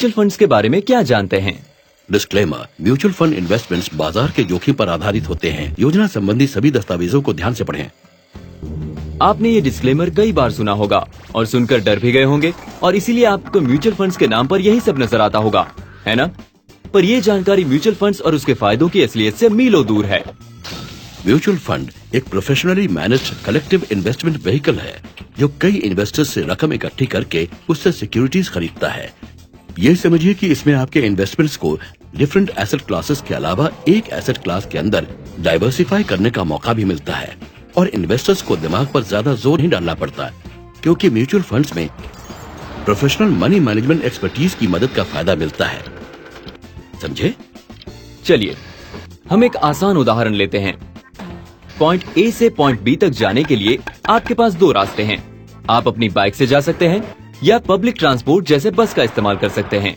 Mutual funds के बारे में क्या जानते हैं? डिस्क्लेमर, म्यूचुअल फंड इन्वेस्टमेंट्स बाजार के जोखिम पर आधारित होते हैं। योजना संबंधी सभी दस्तावेजों को ध्यान से पढ़ें। आपने ये डिस्क्लेमर कई बार सुना होगा और सुनकर डर भी गए होंगे और इसीलिए आपको म्यूचुअल फंड्स के नाम पर यही सब नजर आता होगा, है ना? पर ये जानकारी म्यूचुअल फंड्स और उसके फायदों की असलियत से मीलों दूर है। म्यूचुअल फंड एक professionally managed collective investment vehicle है जो कई इन्वेस्टर्स से रकम इकट्ठी करके उससे सिक्योरिटीज खरीदता है। ये समझिए कि इसमें आपके इन्वेस्टमेंट्स को डिफरेंट एसेट क्लासेस के अलावा एक एसेट क्लास के अंदर डाइवर्सिफाई करने का मौका भी मिलता है और इन्वेस्टर्स को दिमाग पर ज्यादा जोर नहीं डालना पड़ता क्योंकि म्यूचुअल फंड्स में प्रोफेशनल मनी मैनेजमेंट एक्सपर्टीज की मदद का फायदा मिलता है। समझे? चलिए हम एक आसान उदाहरण लेते हैं। पॉइंट ए से पॉइंट बी तक जाने के लिए आपके पास दो रास्ते हैं। आप अपनी बाइक से जा सकते हैं या पब्लिक ट्रांसपोर्ट जैसे बस का इस्तेमाल कर सकते हैं।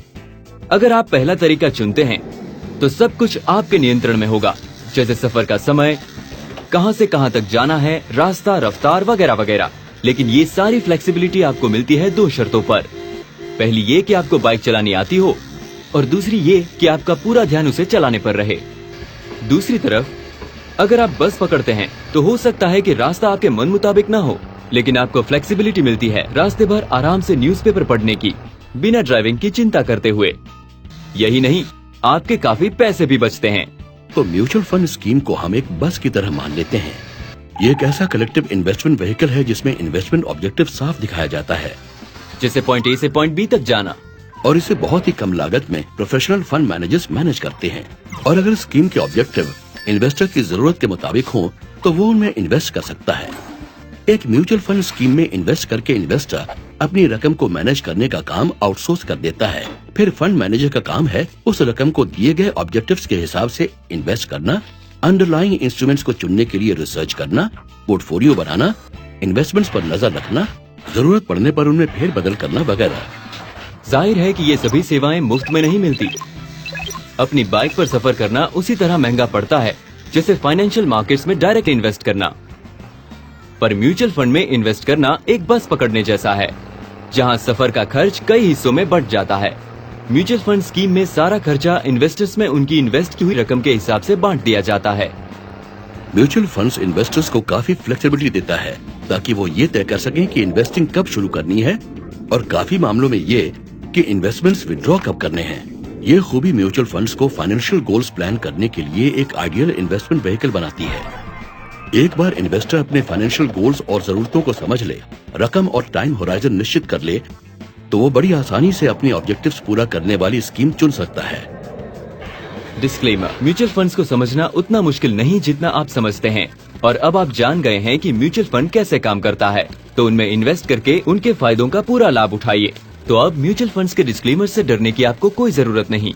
अगर आप पहला तरीका चुनते हैं तो सब कुछ आपके नियंत्रण में होगा, जैसे सफर का समय, कहां से कहां तक जाना है, रास्ता, रफ्तार वगैरह वगैरह। लेकिन ये सारी फ्लेक्सिबिलिटी आपको मिलती है दो शर्तों पर। पहली ये कि आपको बाइक चलानी आती हो और दूसरी ये कि आपका पूरा ध्यान उसे चलाने पर रहे। दूसरी तरफ अगर आप बस पकड़ते हैं तो हो सकता है कि रास्ता आपके मन मुताबिक ना हो, लेकिन आपको फ्लेक्सिबिलिटी मिलती है रास्ते भर आराम से न्यूज़पेपर पढ़ने की, बिना ड्राइविंग की चिंता करते हुए। यही नहीं, आपके काफी पैसे भी बचते हैं। तो म्यूचुअल फंड स्कीम को हम एक बस की तरह मान लेते हैं। ये एक ऐसा कलेक्टिव इन्वेस्टमेंट व्हीकल है जिसमें इन्वेस्टमेंट ऑब्जेक्टिव साफ दिखाया जाता है, जैसे पॉइंट ए से पॉइंट बी तक जाना, और इसे बहुत ही कम लागत में प्रोफेशनल फंड मैनेजर्स मैनेज करते हैं। और अगर स्कीम के ऑब्जेक्टिव इन्वेस्टर की जरूरत के मुताबिक हो तो वो उनमें इन्वेस्ट कर सकता है। एक म्यूचुअल फंड स्कीम में इन्वेस्ट करके इन्वेस्टर अपनी रकम को मैनेज करने का काम आउटसोर्स कर देता है। फिर फंड मैनेजर का काम है उस रकम को दिए गए ऑब्जेक्टिव्स के हिसाब से इन्वेस्ट करना, अंडरलाइंग इंस्ट्रूमेंट्स को चुनने के लिए रिसर्च करना, पोर्टफोलियो बनाना, इन्वेस्टमेंट्स पर नजर रखना, जरूरत पड़ने पर उनमें फेर बदल करना वगैरह। जाहिर है कि ये सभी सेवाएं मुफ्त में नहीं मिलती। अपनी बाइक पर सफर करना उसी तरह महंगा पड़ता है जैसे फाइनेंशियल मार्केट्स में डायरेक्ट इन्वेस्ट करना। पर म्यूचुअल फंड में इन्वेस्ट करना एक बस पकड़ने जैसा है, जहां सफर का खर्च कई हिस्सों में बंट जाता है। म्यूचुअल फंड स्कीम में सारा खर्चा इन्वेस्टर्स में उनकी इन्वेस्ट की हुई रकम के हिसाब से बांट दिया जाता है। म्यूचुअल फंड्स इन्वेस्टर्स को काफी फ्लेक्सिबिलिटी देता है ताकि वो ये तय कर सकें कि इन्वेस्टिंग कब शुरू करनी है और काफी मामलों में ये कि इन्वेस्टमेंट्स विड्रॉ कब करने हैं। ये खूबी म्यूचुअल फंड्स को फाइनेंशियल गोल्स प्लान करने के लिए एक आइडियल इन्वेस्टमेंट व्हीकल बनाती है। एक बार इन्वेस्टर अपने फाइनेंशियल गोल्स और जरूरतों को समझ ले, रकम और टाइम होराइजन निश्चित कर ले, तो वो बड़ी आसानी से अपने ऑब्जेक्टिव्स पूरा करने वाली स्कीम चुन सकता है। डिस्क्लेमर, म्यूचुअल फंड्स को समझना उतना मुश्किल नहीं जितना आप समझते हैं। और अब आप जान गए हैं कि म्यूचुअल फंड कैसे काम करता है, तो उनमें इन्वेस्ट करके उनके फायदों का पूरा लाभ उठाइए। तो अब म्यूचुअल फंड्स के डिस्क्लेमर से डरने की आपको कोई जरूरत नहीं।